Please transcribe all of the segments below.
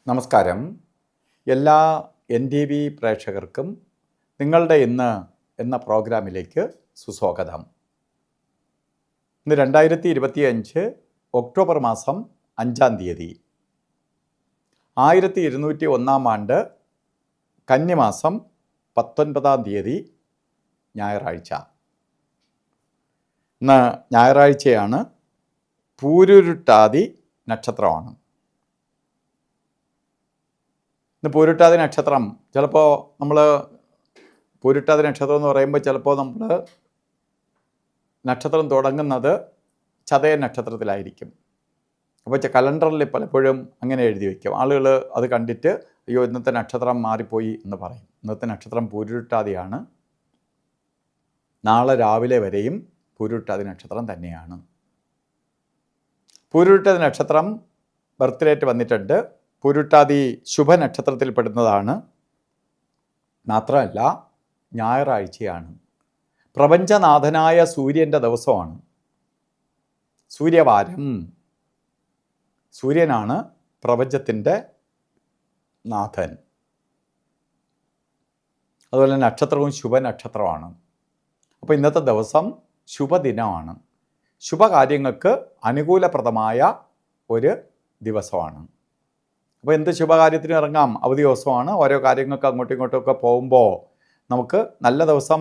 നമസ്കാരം. എല്ലാ NTV പ്രേക്ഷകർക്കും നിങ്ങളുടെ ഇന്ന് എന്ന പ്രോഗ്രാമിലേക്ക് സുസ്വാഗതം. ഇന്ന് 2025 ഒക്ടോബർ മാസം 5-ാം തീയതി, 1201 ആണ്ട് കന്നിമാസം 19-ാം തീയതി ഞായറാഴ്ച. ഇന്ന് ഞായറാഴ്ചയാണ്. പൂരുരുട്ടാതി നക്ഷത്രമാണ്. ഇന്ന് പൂരുരുട്ടാതി നക്ഷത്രം, ചിലപ്പോൾ നമ്മൾ പൂരുരുട്ടാതി നക്ഷത്രം എന്ന് പറയുമ്പോൾ ചിലപ്പോൾ നമ്മൾ നക്ഷത്രം തുടങ്ങുന്നത് ചതയ നക്ഷത്രത്തിലായിരിക്കും. അപ്പോൾ കലണ്ടറിൽ പലപ്പോഴും അങ്ങനെ എഴുതി വയ്ക്കും. ആളുകൾ അത് കണ്ടിട്ട് അയ്യോ ഇന്നത്തെ നക്ഷത്രം മാറിപ്പോയി എന്ന് പറയും. ഇന്നത്തെ നക്ഷത്രം പൂരുരുട്ടാതിയാണ്. നാളെ രാവിലെ വരെയും പൂരുരുട്ടാതി നക്ഷത്രം തന്നെയാണ്. പൂരുരുട്ടാതി നക്ഷത്രം ബർത്ത്ഡേറ്റ് വന്നിട്ടുണ്ട്. പൂരുരുട്ടാതി ശുഭനക്ഷത്രത്തിൽപ്പെടുന്നതാണ്. മാത്രമല്ല ഞായറാഴ്ചയാണ്. പ്രപഞ്ചനാഥനായ സൂര്യൻ്റെ ദിവസമാണ്. സൂര്യവാരം. സൂര്യനാണ് പ്രപഞ്ചത്തിൻ്റെ നാഥൻ. അതുപോലെ നക്ഷത്രവും ശുഭനക്ഷത്രമാണ്. അപ്പോൾ ഇന്നത്തെ ദിവസം ശുഭദിനമാണ്. ശുഭകാര്യങ്ങൾക്ക് അനുകൂലപ്രദമായ ഒരു ദിവസമാണ്. അപ്പോൾ എന്ത് ശുഭകാര്യത്തിന് ഇറങ്ങാം. അവധി ദിവസമാണ്. ഓരോ കാര്യങ്ങൾക്ക് അങ്ങോട്ടും ഇങ്ങോട്ടുമൊക്കെ പോകുമ്പോൾ നമുക്ക് നല്ല ദിവസം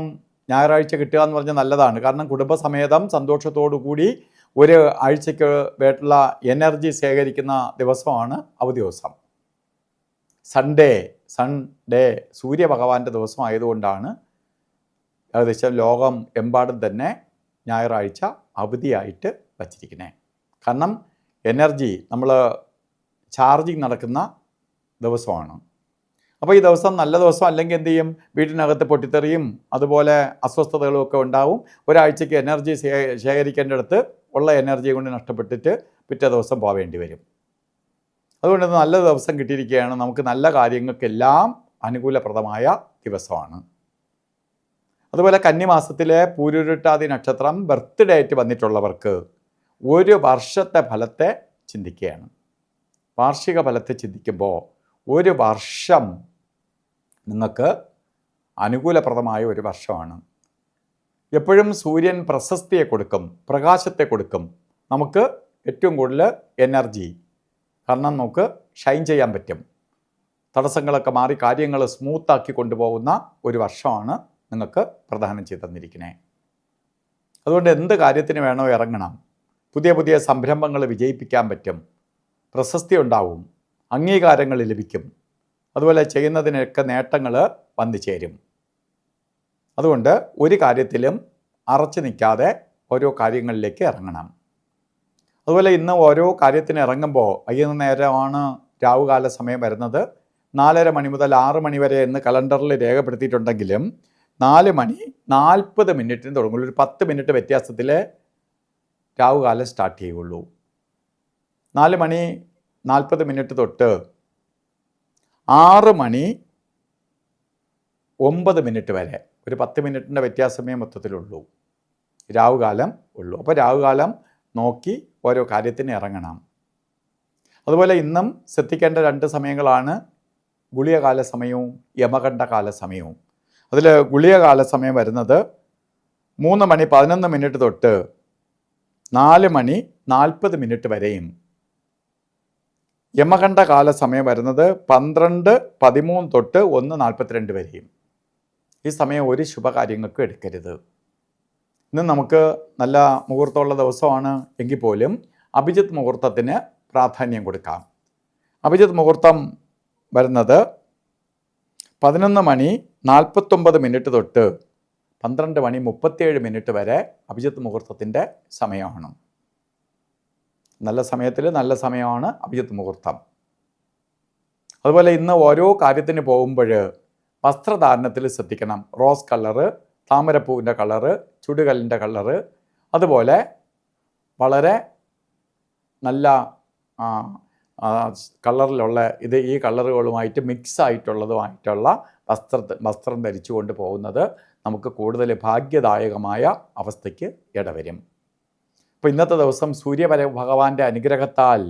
ഞായറാഴ്ച കിട്ടുക എന്ന് പറഞ്ഞാൽ നല്ലതാണ്. കാരണം കുടുംബസമേതം സന്തോഷത്തോടു കൂടി ഒരു ആഴ്ചയ്ക്ക് വേണ്ടുള്ള എനർജി ശേഖരിക്കുന്ന ദിവസമാണ് അവധി ദിവസം. സൺഡേ സൂര്യഭഗവാന്റെ ദിവസം ആയതുകൊണ്ടാണ് ഏകദേശം ലോകം എമ്പാടും തന്നെ ഞായറാഴ്ച അവധിയായിട്ട് വച്ചിരിക്കുന്നത്. കാരണം എനർജി നമ്മൾ ചാർജിങ് നടക്കുന്ന ദിവസമാണ്. അപ്പോൾ ഈ ദിവസം നല്ല ദിവസം അല്ലെങ്കിൽ എന്ത് ചെയ്യും, വീട്ടിനകത്ത് പൊട്ടിത്തെറിയും അതുപോലെ അസ്വസ്ഥതകളും ഒക്കെ ഉണ്ടാവും. ഒരാഴ്ചയ്ക്ക് എനർജി ശേഖരിക്കേണ്ടടുത്ത് ഉള്ള എനർജി കൊണ്ട് നഷ്ടപ്പെട്ടിട്ട് പിറ്റേ ദിവസം പോവേണ്ടി വരും. അതുകൊണ്ട് നല്ല ദിവസം കിട്ടിയിരിക്കുകയാണ്. നമുക്ക് നല്ല കാര്യങ്ങൾക്കെല്ലാം അനുകൂലപ്രദമായ ദിവസമാണ്. അതുപോലെ കന്നിമാസത്തിലെ പൂരുരുട്ടാതി നക്ഷത്രം ബർത്ത് ഡേറ്റ് വന്നിട്ടുള്ളവർക്ക് ഒരു വർഷത്തെ ഫലത്തെ ചിന്തിക്കുകയാണ്. വാർഷിക ഫലത്തെ ചിന്തിക്കുമ്പോൾ ഒരു വർഷം നിങ്ങൾക്ക് അനുകൂലപ്രദമായ ഒരു വർഷമാണ്. എപ്പോഴും സൂര്യൻ പ്രശസ്തിയെ കൊടുക്കും, പ്രകാശത്തെ കൊടുക്കും. നമുക്ക് ഏറ്റവും കൂടുതൽ എനർജി, കാരണം നമുക്ക് ഷൈൻ ചെയ്യാൻ പറ്റും. തടസ്സങ്ങളൊക്കെ മാറി കാര്യങ്ങൾ സ്മൂത്താക്കി കൊണ്ടുപോകുന്ന ഒരു വർഷമാണ് നിങ്ങൾക്ക് പ്രദാനം ചെയ്ത് തന്നിരിക്കുന്നത്. അതുകൊണ്ട് എന്ത് കാര്യത്തിന് വേണോ ഇറങ്ങണം. പുതിയ പുതിയ സംരംഭങ്ങൾ വിജയിപ്പിക്കാൻ പറ്റും. പ്രശസ്തി ഉണ്ടാവും, അംഗീകാരങ്ങൾ ലഭിക്കും. അതുപോലെ ചെയ്യുന്നതിനൊക്കെ നേട്ടങ്ങൾ വന്നു ചേരും. അതുകൊണ്ട് ഒരു കാര്യത്തിലും അറച്ചു നിൽക്കാതെ ഓരോ കാര്യങ്ങളിലേക്ക് ഇറങ്ങണം. അതുപോലെ ഇന്ന് ഓരോ കാര്യത്തിന് ഇറങ്ങുമ്പോൾ വൈകുന്നേരമാണ് രാവുകാല സമയം വരുന്നത്. 4:30 മണി മുതൽ 6 മണി വരെ എന്ന് കലണ്ടറിൽ രേഖപ്പെടുത്തിയിട്ടുണ്ടെങ്കിലും 4:40 തുടങ്ങുള്ളൂ. ഒരു 10 മിനിറ്റ് വ്യത്യാസത്തിൽ രാവുകാലം സ്റ്റാർട്ട് ചെയ്യുള്ളൂ. 4:40 തൊട്ട് 6:09 വരെ ഒരു 10 മിനിറ്റിൻ്റെ വ്യത്യാസമേ മൊത്തത്തിലുള്ളൂ, രാവുകാലം ഉള്ളൂ. അപ്പോൾ രാവുകാലം നോക്കി ഓരോ കാര്യത്തിന് ഇറങ്ങണം. അതുപോലെ ഇന്നും ശ്രദ്ധിക്കേണ്ട 2 സമയങ്ങളാണ് ഗുളികകാല സമയവും യമകണ്ഠകാല സമയവും. അതിൽ ഗുളികകാല സമയം വരുന്നത് 3:11 തൊട്ട് 4:40 വരെയും യമകണ്ഠകാല സമയം വരുന്നത് 12:13 തൊട്ട് 1:42 വരെയും. ഈ സമയം ഒരു ശുഭകാര്യങ്ങൾക്കും എടുക്കരുത്. ഇന്ന് നമുക്ക് നല്ല മുഹൂർത്തമുള്ള ദിവസമാണ് എങ്കിൽ പോലും അഭിജിത്ത് മുഹൂർത്തത്തിന് പ്രാധാന്യം കൊടുക്കാം. അഭിജിത്ത് മുഹൂർത്തം വരുന്നത് 11:49 തൊട്ട് 12:37 വരെ അഭിജിത്ത് മുഹൂർത്തത്തിൻ്റെ സമയമാണ്. നല്ല സമയത്തിൽ നല്ല സമയമാണ് അഭിജിത്ത് മുഹൂർത്തം. അതുപോലെ ഇന്ന് ഓരോ കാര്യത്തിന് പോകുമ്പോൾ വസ്ത്രധാരണത്തിൽ ശ്രദ്ധിക്കണം. റോസ് കളറ്, താമരപ്പൂവിൻ്റെ കളറ്, ചുടുകല്ലിൻ്റെ കളറ്, അതുപോലെ വളരെ നല്ല കളറിലുള്ള ഈ കളറുകളുമായിട്ട് മിക്സ് ആയിട്ടുള്ളതുമായിട്ടുള്ള വസ്ത്രം ധരിച്ചു കൊണ്ട് പോകുന്നത് നമുക്ക് കൂടുതൽ ഭാഗ്യദായകമായ അവസ്ഥയ്ക്ക് ഇടവരും. അപ്പോൾ ഇന്നത്തെ ദിവസം സൂര്യഭഗവാന്റെ അനുഗ്രഹത്താൽ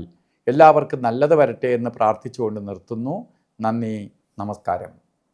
എല്ലാവർക്കും നല്ലത് വരട്ടെ എന്ന് പ്രാർത്ഥിച്ചുകൊണ്ട് നിർത്തുന്നു. നന്ദി, നമസ്കാരം.